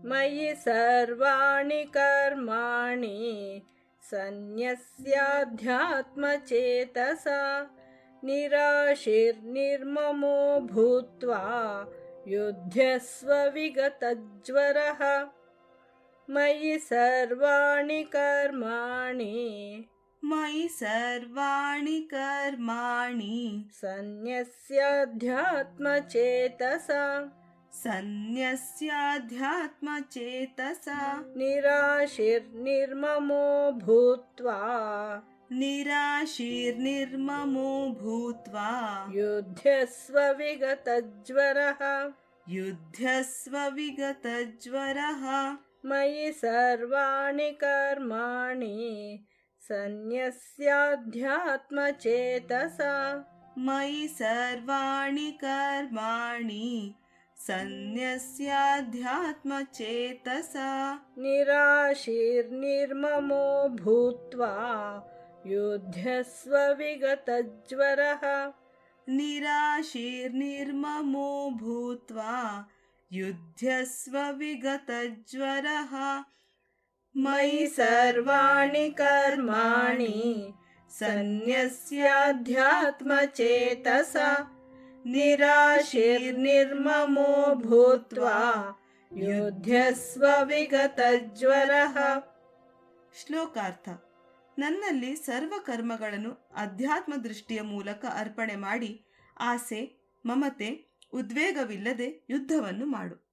मयि सर्वाणि कर्माणि सन्न्यस्याध्यात्मचेतसा निराशीर्निर्ममो भूत्वा युध्यस्व विगतज्वरः। मयि सर्वाणि कर्माणि सन्न्यस्याध्यात्मचेतसा निराशीर्निर्ममो भूत्वा युध्यस्व विगतज्वरः। मयि सर्वाणि कर्माणि सन्न्यस्याध्यात्मचेतसा निराशीर्निर्ममो भूत्वा युध्यस्व विगतज्वरः। मयि सर्वाणि कर्माणि सन्न्यस्याध्यात्मचेतसा निराशीर्निर्ममो भूत्वा युध्यस्व विगतಜ್ವರಃ। ಶ್ಲೋಕಾರ್ಥ. ನನ್ನಲ್ಲಿ ಸರ್ವ ಕರ್ಮಗಳನ್ನು ಅಧ್ಯಾತ್ಮ ದೃಷ್ಟಿಯ ಮೂಲಕ ಅರ್ಪಣೆ ಮಾಡಿ ಆಸೆ, ಮಮತೆ, ಉದ್ವೇಗವಿಲ್ಲದೆ ಯುದ್ಧವನ್ನು ಮಾಡು.